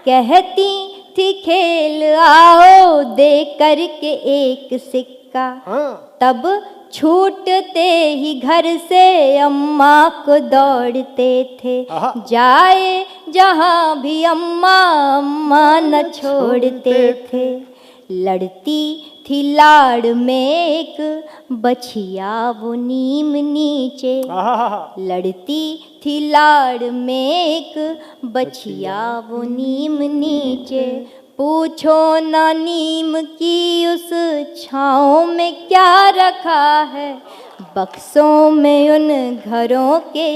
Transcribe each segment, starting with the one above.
कहती थी खेल आओ दे करके एक सिक्का। तब छूटते ही घर से अम्मा को दौड़ते थे, जाए जहाँ भी अम्मा अम्मा न छोड़ते थे। लड़ती थी लाड़ में एक बछिया वो नीम नीचे, लड़ती थी लाड़ में एक बछिया वो नीम नीचे। पूछो ना नीम की उस छाँव में क्या रखा है, बक्सों में उन घरों के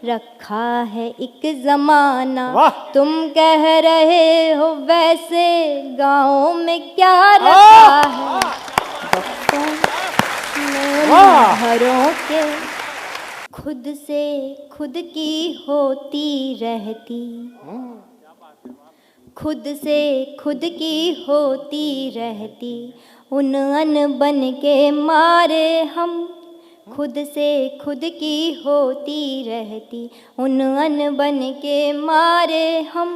रखा है एक ज़माना। तुम कह रहे हो वैसे गाँव में क्या रखा है, बक्सों में उन घरों के। खुद से खुद की होती रहती, खुद से खुद की होती रहती उन अनबन के मारे हम। खुद से खुद की होती रहती उन अनबन के मारे हम।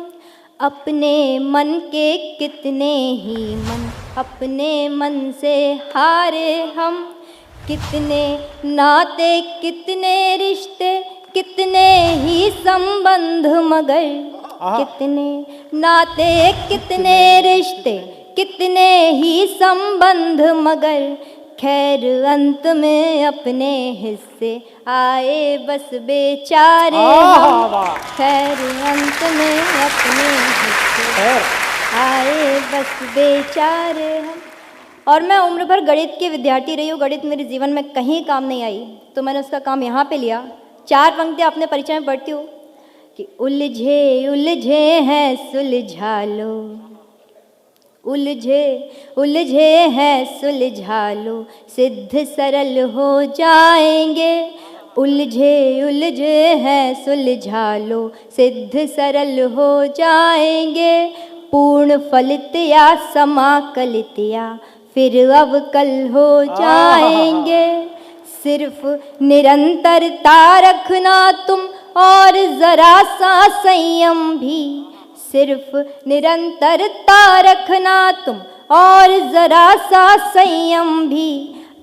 अपने मन के कितने ही मन अपने मन से हारे हम। कितने नाते कितने रिश्ते कितने ही संबंध, मगर कितने नाते कितने रिश्ते कितने ही संबंध, मगर खैर अंत में अपने हिस्से आए बस बेचारे हम। खैर अंत में अपने हिस्से आए बस बेचारे हम। और मैं उम्र भर गणित की विद्यार्थी रही हूँ। गणित मेरे जीवन में कहीं काम नहीं आई, तो मैंने उसका काम यहाँ पे लिया। 4 पंक्तियाँ अपने परिचय में पढ़ती हूँ कि उलझे उलझे हैं सुलझा लो, उलझे उलझे हैं सुलझा लो, सिद्ध सरल हो जाएंगे। उलझे उलझे हैं सुलझा लो, सिद्ध सरल हो जाएंगे। पूर्ण फलित या समाकलित या फिर अवकल हो जाएंगे। सिर्फ निरंतरता रखना तुम और जरा सा संयम भी, सिर्फ निरंतरता रखना तुम और जरा सा संयम भी।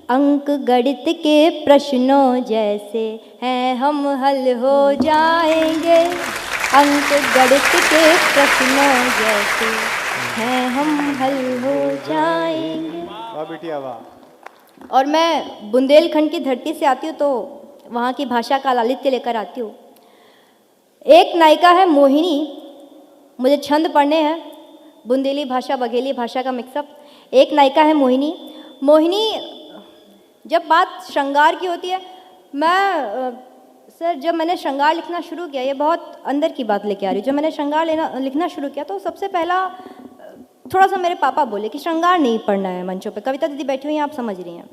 अंक गणित के प्रश्नों जैसे हैं हम हल हो जाएंगे। अंक गणित के प्रश्नों जैसे हैं हम हल हो जाएंगे। वाह बेटिया वाह। और मैं बुंदेलखंड की धरती से आती हूँ, तो वहाँ की भाषा का लालित्य लेकर आती हूँ। एक नायिका है मोहिनी, मुझे छंद पढ़ने हैं, बुंदेली भाषा बघेली भाषा का मिक्सअप। एक नायिका है मोहिनी। मोहिनी, जब बात श्रृंगार की होती है, सर जब मैंने श्रृंगार लिखना शुरू किया, ये बहुत अंदर की बात लेके आ रही हूँ। जब मैंने श्रृंगार लिखना शुरू किया तो सबसे पहला थोड़ा सा मेरे पापा बोले कि श्रृंगार नहीं पढ़ना है मंचों पे। कविता दीदी बैठी हुई हैं, आप समझ रही हैं।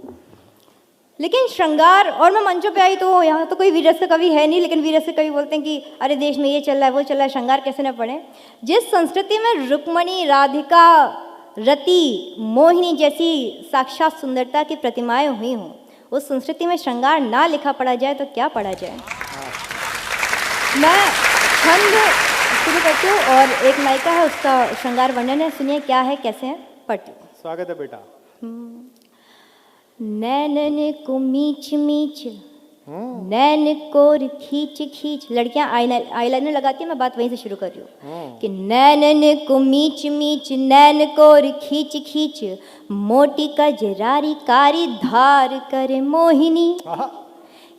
लेकिन श्रृंगार, और मैं मंचों पे आई तो यहाँ तो कोई वीररस कवि है नहीं, लेकिन वीररस कवि बोलते हैं कि अरे देश में ये चल रहा है वो चल रहा है, श्रृंगार कैसे न पढ़ें। जिस संस्कृति में रुक्मणी, राधिका, रति, मोहिनी जैसी साक्षात सुंदरता की प्रतिमाएं हुई हों, उस संस्कृति में श्रृंगार ना लिखा पढ़ा जाए तो क्या पढ़ा जाए। मैं छंद शुरू करती हूँ और एक नायिका है, उसका श्रृंगार वर्णन है, सुनिए क्या है कैसे है, पढ़ती हूँ। स्वागत है बेटा। नैनन को मीच मीच नैन कोर खींच खींच। लड़कियां आईलाइनर लगाती हैं, मैं बात वहीं से शुरू कर रही हूँ कि नैनन को मीच मीच नैन कोर खींच खींच, मोटी कजरारी कारी धार करे मोहिनी।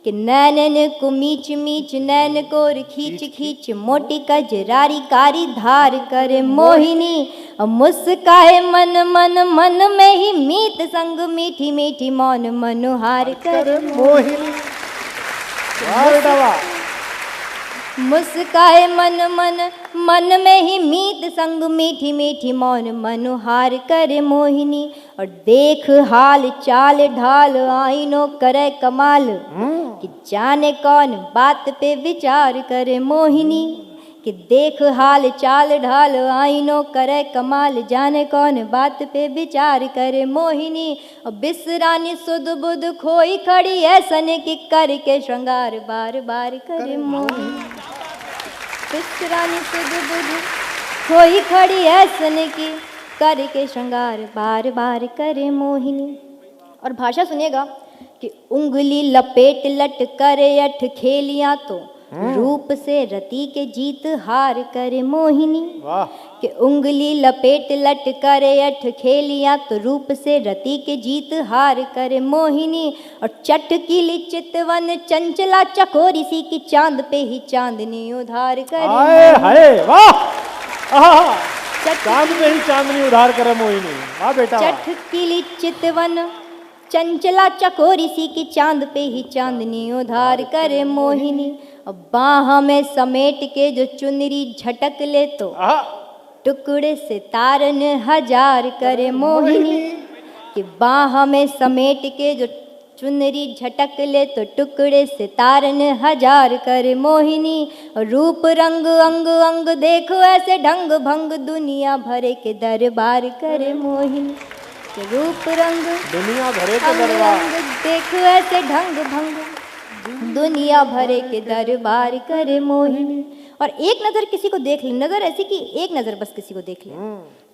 कि नैनन को मीच मीच नैन कोर खींच खींच, मोटी कजरारी कारी धार करे मोहिनी। मुस्काए मन मन मन में ही मीत संग मीठी मीठी मौन मनुहार करे मोहिनी। मुस्काए मन मन मन में ही मीत संग मीठी मीठी मौन मनुहार करे मोहिनी। और देख हाल चाल ढाल आईनो करे कमाल, कि जाने कौन बात पे विचार करे मोहिनी। कि देख हाल चाल ढाल आईनो करे कमाल, जाने कौन बात पे विचार करे मोहिनी। और बिसरानी सुध बुध खोई खड़ी ऐसन की करके श्रृंगार बार बार करे मोहिनी। बिसरानी सुध बुध खोई खड़ी ऐसन की करके श्रृंगार बार बार करे मोहिनी। और भाषा सुनिएगा कि उंगली लपेट लट करे अठ खेलियां तो रूप से रति के जीत हार करे मोहिनी। वाह। कि उंगली लपेट लट करे अठ खेलियां तो रूप से रति के जीत हार करे मोहिनी। और चटकीली चितवन चंचला चकोरी सी की चांद पे ही चांदनी उधार करे हाय हाय वाह। आहा, चट- चांद में ही चांदनी उधार करे मोहिनी। वाह बेटा वाह। चटकीली चितवन चंचला चकोरी सी की चांद पे ही चांदनी उधार करे मोहिनी। अब बाह में समेट के जो चुनरी झटक ले तो आहा, टुकड़े से तारन हजार करे मोहिनी। कि बाह में समेट के जो चुनरी झटक ले तो टुकड़े से तारन हजार करे मोहिनी। और रूप रंग अंग अंग देखो ऐसे ढंग भंग दुनिया भरे के दरबार करे मोहिनी। कि रूप रंग दुनिया भरे के अंग दरबार। अंग देखो ऐसे ढंग भंग दुनिया भरे के दरबार करे मोहिनी। और एक नजर किसी को देख ले, नजर ऐसी कि एक नजर बस किसी को देख ले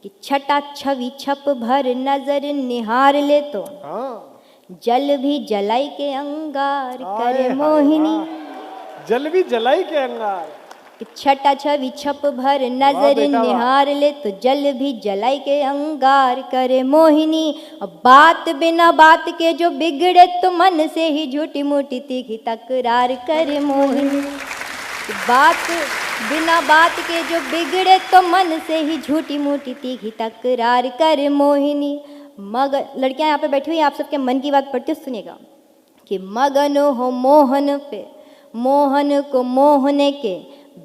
कि छटा छवि छप भर नजर निहार ले तो हाँ। जल भी जलाई के अंगार करे हाय, मोहिनी। हाय, जल भी जलाई के अंगार। कि छटा छवि छप भर वाह नजर बेटा वाह। निहार ले तो जल भी जलाई के अंगार करे मोहिनी। और बात बिना बात के जो बिगड़े तो मन से ही झूठी मूठी तीखी तकरार करे मोहिनी। कि बात बिना बात के जो बिगड़े तो मन से ही झूठी मूठी तीखी तकरार करे मोहिनी। मगर लड़कियां यहाँ पे बैठी हुई हैं, आप सबके मन की बात पढ़ती हूँ, सुनिएगा। कि मगन हो मोहन पे मोहन को मोहने के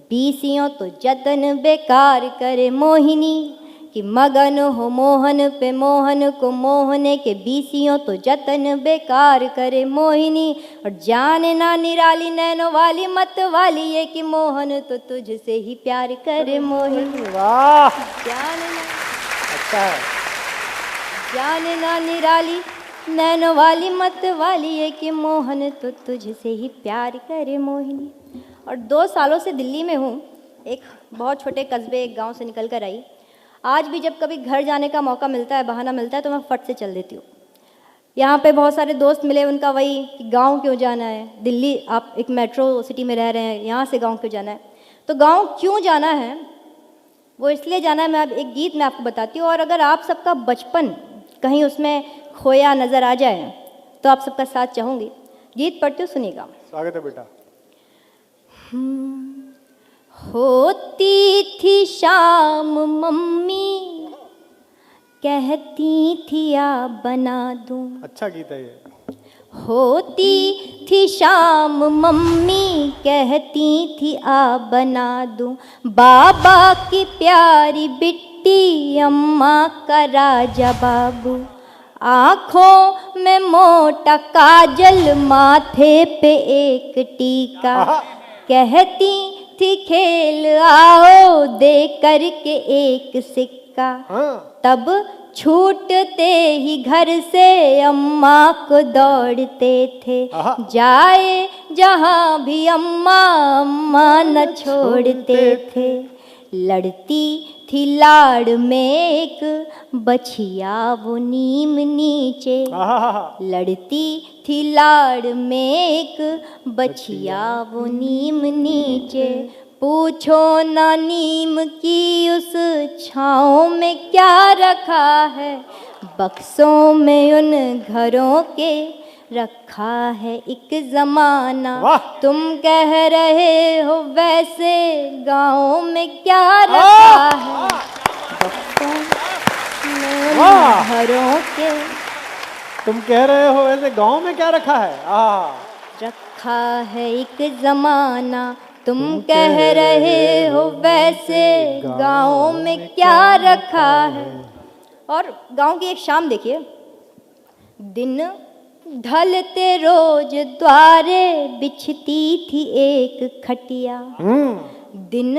बीसियों तो जतन बेकार करे मोहिनी। कि मगन हो मोहन पे मोहन को मोहने के बीसियों तो जतन बेकार करे मोहिनी। और जाने ना निराली नैनो वाली मत वाली ये कि मोहन तो तुझसे ही प्यार करे मोहिनी। वाह जाने ना अच्छा है। जाने ना निराली नैनो वाली मत वाली ये कि मोहन तो तुझसे ही प्यार करे मोहिनी। और 2 सालों से दिल्ली में हूँ, एक बहुत छोटे कस्बे एक गांव से निकल कर आई। आज भी जब कभी घर जाने का मौका मिलता है, बहाना मिलता है, तो मैं फट से चल देती हूँ। यहाँ पे बहुत सारे दोस्त मिले, उनका वही कि गांव क्यों जाना है, दिल्ली आप एक मेट्रो सिटी में रह रहे हैं, यहाँ से गांव क्यों जाना है। तो गांव क्यों जाना है वो इसलिए जाना है, मैं अब एक गीत में आपको बताती हूँ। और अगर आप सबका बचपन कहीं उसमें खोया नज़र आ जाए तो आप सबका साथ चाहूँगी। गीत पढ़ती हूँ, सुनिएगा। स्वागत है बेटा। होती थी शाम मम्मी कहती थी आ बना दूं। अच्छा गीत है ये। होती थी शाम मम्मी कहती थी आ बना दूं। बाबा की प्यारी बिट्टी अम्मा का राजा बाबू। आँखों में मोटा काजल माथे पे एक टीका। कहती थी खेल आओ दे करके एक सिक्का। हाँ। तब छूटते ही घर से अम्मा को दौड़ते थे। जाए जहाँ भी अम्मा अम्मा न छोड़ते थे। लड़ती थी लाड़ में एक बछिया वो नीम नीचे। लड़ती थी लाड़ में एक बछिया वो नीम नीचे। पूछो ना नीम की उस छाँव में क्या रखा है। बक्सों में उन घरों के रखा है एक ज़माना। तुम कह रहे हो वैसे गाँव में क्या रखा है। बक्सों में उन घरों के तुम कह रहे हो वैसे गाँव में क्या रखा है। रखा है एक ज़माना। तुम कह रहे हो वैसे गाँव में क्या रखा है। और गाँव की एक शाम देखिए। दिन ढलते रोज द्वारे बिछती थी एक खटिया। दिन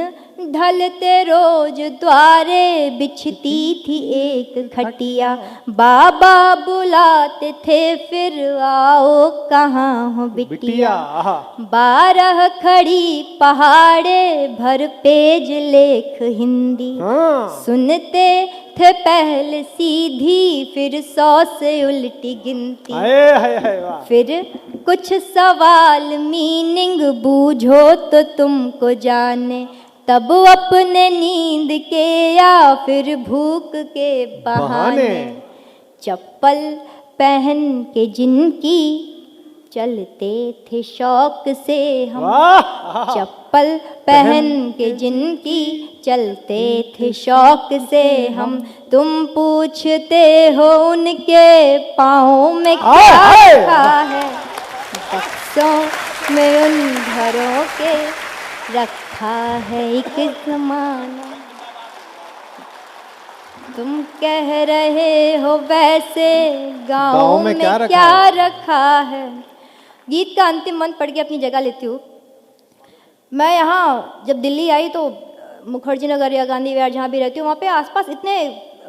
ढलते रोज द्वारे बिछती थी एक खटिया, बाबा बुलाते थे फिर आओ कहाँ हो बिटिया। आहा। 12 खड़ी पहाड़े भर पेज लेख हिंदी, हाँ। सुनते थे पहले सीधी फिर 100 से उल्टी गिनती। हाय वाह। फिर कुछ सवाल मीनिंग बूझो तो तुमको जाने, तब अपने नींद के या फिर भूख के बहाने। चप्पल पहन के जिनकी चलते थे शौक से हम, वाह। चप्पल पहन के जिनकी चलते थे शौक से हम, तुम पूछते हो उनके पाँव में क्या रखा है, बक्सों में उन घरों के रखा है एक ज़माना। तुम कह रहे हो वैसे गाँव में क्या रखा है। गीत का अंतिम मंत्र पढ़ के अपनी जगह लेती हूँ। मैं यहाँ जब दिल्ली आई तो मुखर्जी नगर या गांधी विहार जहाँ भी रहती हूँ, वहाँ पे आसपास इतने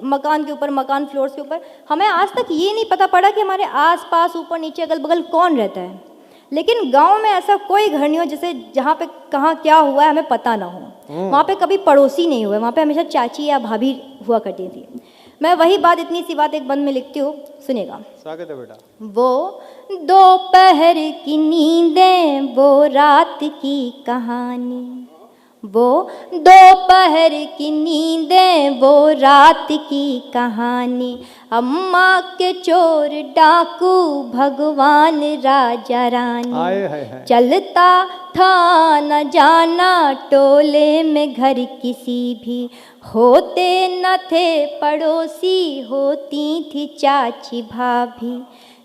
मकान के ऊपर मकान, फ्लोर्स के ऊपर, हमें आज तक ये नहीं पता पड़ा कि हमारे आसपास ऊपर नीचे अगल बगल कौन रहता है। लेकिन गांव में ऐसा कोई घर नहीं हो जैसे जहाँ पे कहाँ क्या हुआ है हमें पता ना हो। वहाँ पे कभी पड़ोसी नहीं हुए, वहाँ पे हमेशा चाची या भाभी हुआ करती थी। मैं वही बात, इतनी सी बात एक बंद में लिखती हूँ, सुनेगा। स्वागत है बेटा। वो दोपहर की नींदें, वो रात की कहानी, वो दोपहर की नींदें, वो रात की कहानी, अम्मा के चोर डाकू भगवान राजा रानी, चलता था न जाना टोले में घर किसी भी, होते न थे पड़ोसी होती थी चाची भाभी,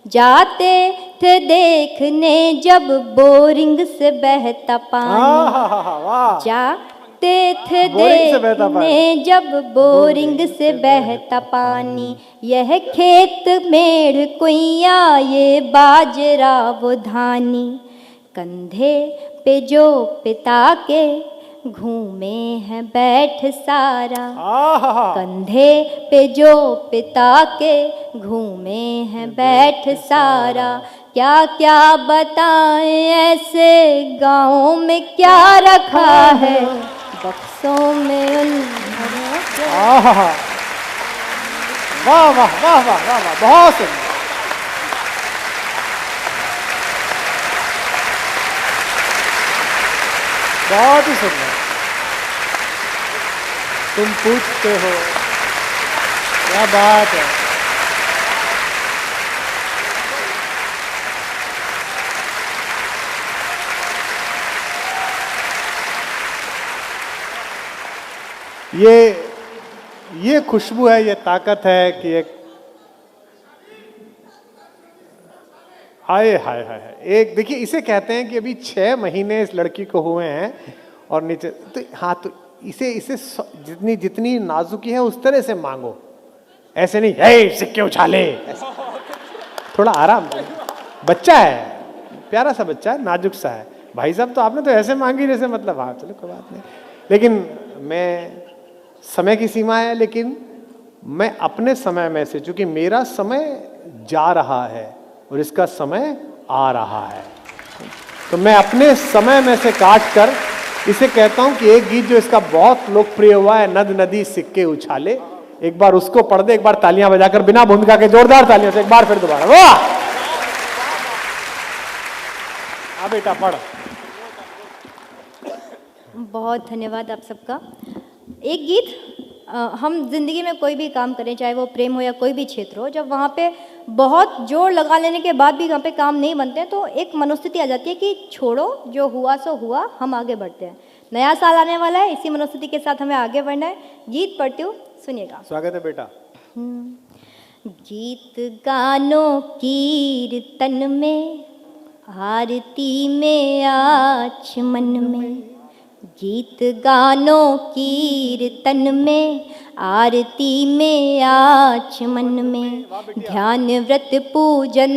जाते थे देखने जब बोरिंग से बहता पानी, जाते थे देखने जब बोरिंग से बहता पानी, यह खेत मेढ़ कुइया ये बाजरा वो धानी, कंधे पे जो पिता के घूमे हैं बैठ सारा, कंधे पे जो पिता के घूमे हैं बैठ सारा, क्या क्या बताएं ऐसे गाँव में क्या रखा है, बक्सों में उन घरों के। वाह वाह वाह वाह वाह वाह, बहुत सुंदर। बहुत ही सुंदर। तुम पूछते हो, क्या बात है। ये खुशबू है, ये ताकत है कि एक हाय हाय हाय। एक देखिए, इसे कहते हैं कि अभी 6 महीने इस लड़की को हुए हैं और नीचे तो हाँ, तो इसे जितनी जितनी नाजुकी है उस तरह से मांगो, ऐसे नहीं हे सिक्के उछाले, थोड़ा आराम से। बच्चा है, प्यारा सा बच्चा है, नाजुक सा है। भाई साहब तो आपने तो ऐसे मांगी जैसे मतलब हाँ चलो कोई बात नहीं। लेकिन मैं, समय की सीमा है, लेकिन मैं अपने समय में से, चूंकि मेरा समय जा रहा है और इसका समय आ रहा है, तो मैं अपने समय में से काट कर इसे कहता हूं कि एक गीत जो इसका बहुत लोकप्रिय हुआ है, नद नदी सिक्के उछाले, एक बार उसको पढ़ दे, एक बार तालियां बजाकर बिना भूमिका के जोरदार तालियों से एक बार फिर दोबारा। वाह, हाँ बेटा पढ़। बहुत धन्यवाद आप सबका। एक गीत, हम जिंदगी में कोई भी काम करें, चाहे वो प्रेम हो या कोई भी क्षेत्र हो, जब वहाँ पे बहुत जोर लगा लेने के बाद भी वहाँ पे काम नहीं बनते हैं तो एक मनोस्थिति आ जाती है कि छोड़ो, जो हुआ सो हुआ, हम आगे बढ़ते हैं। नया साल आने वाला है, इसी मनोस्थिति के साथ हमें आगे बढ़ना है। गीत पढ़ती हूँ, सुनिएगा। स्वागत है बेटा। गीत गानों कीर्तन में, आरती में आचमन में, गीत गानों कीर्तन में, आरती में आचमन में, ध्यान व्रत पूजन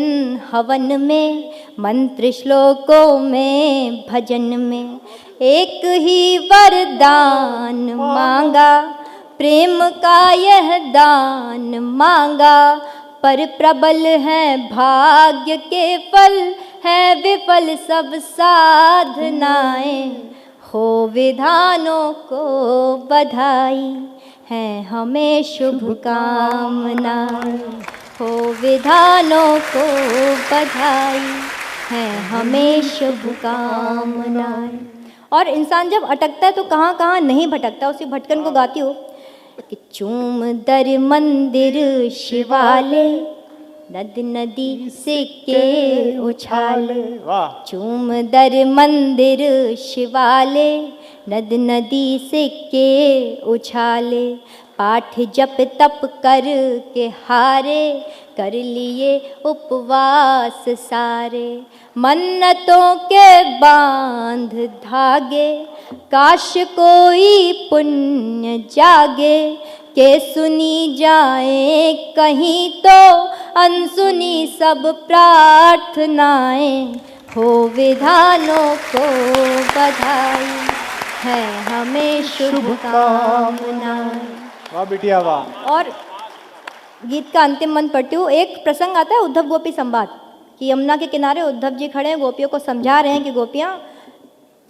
हवन में, मंत्र श्लोकों में भजन में, एक ही वरदान मांगा, प्रेम का यह दान मांगा, पर प्रबल है भाग्य के फल, है विफल सब साधनाएं। हो विधानों को बधाई, है हमें शुभकामनाएं। हो विधानों को बधाई, है हमें शुभकामनाएं। और इंसान जब अटकता है तो कहाँ कहाँ नहीं भटकता, उसी भटकन को गाती हो कि चूम दर मंदिर शिवाले, नद नदी सिक्के उछाले। वाह, चूम दर मंदिर शिवाले, नद नदी सिक्के उछाले। पाठ जप तप कर के हारे, कर लिए उपवास सारे। मन्नतों के बांध धागे, काश कोई पुण्य जागे, के सुनी जाए कहीं तो अनसुनी सब प्रार्थनाएं। हो विधानों को बधाई, है हमें शुभकामनाएं। वाह बिटिया वाह। और गीत का अंतिम मंत्र पढ़ती हूँ। एक प्रसंग आता है उद्धव गोपी संवाद कि यमुना के किनारे उद्धव जी खड़े हैं, गोपियों को समझा रहे हैं कि गोपियाँ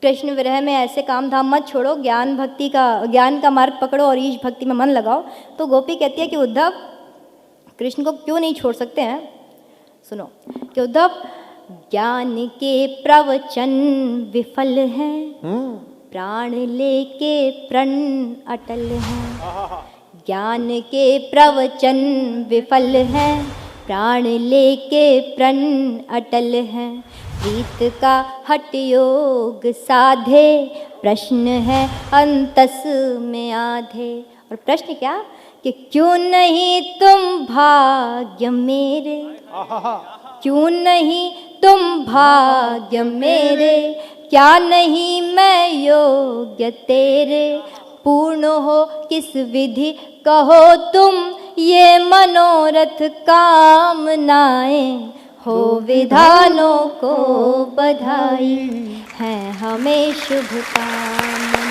कृष्ण विरह में ऐसे काम धाम मत छोड़ो, ज्ञान का मार्ग पकड़ो और ईश भक्ति में मन लगाओ। तो गोपी कहती है कि उद्धव कृष्ण को क्यों नहीं छोड़ सकते हैं। सुनो कि उद्धव ज्ञान के प्रवचन विफल हैं, प्राण लेके प्रण अटल हैं। ज्ञान के प्रवचन विफल हैं, प्राण लेके प्रण अटल हैं। प्रीत का हठ योग साधे, प्रश्न है अंतस में आधे। और प्रश्न क्या कि क्यों नहीं तुम भाग्य मेरे, क्यों नहीं तुम भाग्य मेरे, क्या नहीं मैं योग्य तेरे। पूर्ण हो किस विधि कहो तुम, ये मनोरथ कामनाएं। हो विधानों को बधाई, है हमें शुभकामनाएं।